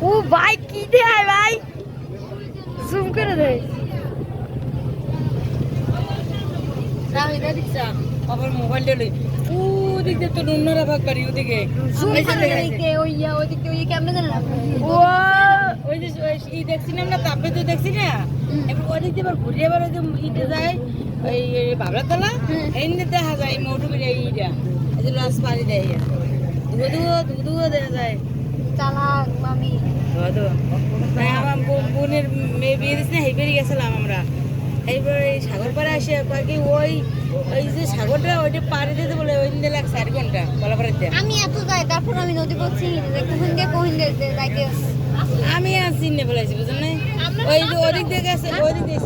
ও ভাই কি দেয় ভাই জুম করে দেয় আবার মোবাইল লই ও দিকে তো নন্নরা ভাগ করি ওদিকে ও ওই যে ই দেখছিলাম না তাপে তো দেখছি না এবার ওদিক দিয়ে আবার ঘুরে আবার ওই যে ইটে যায় ওই বাবলাতলা এই দেখা যায় মোটু করে এইটা এই যে লস পানি দেয় দুধুও দেখা যায় চালাক মামি আমার বোনের মেয়ে বিয়ে দিস না হেঁপে গেছিলাম আমরা এইবার এই সাগর পাড়ে আসে কি ওই ওই যে সাগরটা ওইটা পাড়ে দিতে বলে ওই দিন লাগে 4 ঘন্টা কলাপাড়াতে আমি এত যাই তারপর আমি নদী বলছি কোহিন দিয়ে যাইতে আমি আর চিনে ফেলাইছি বুঝলেন ওই যে ওদিক দিয়ে গেছে ওই দিক দিয়ে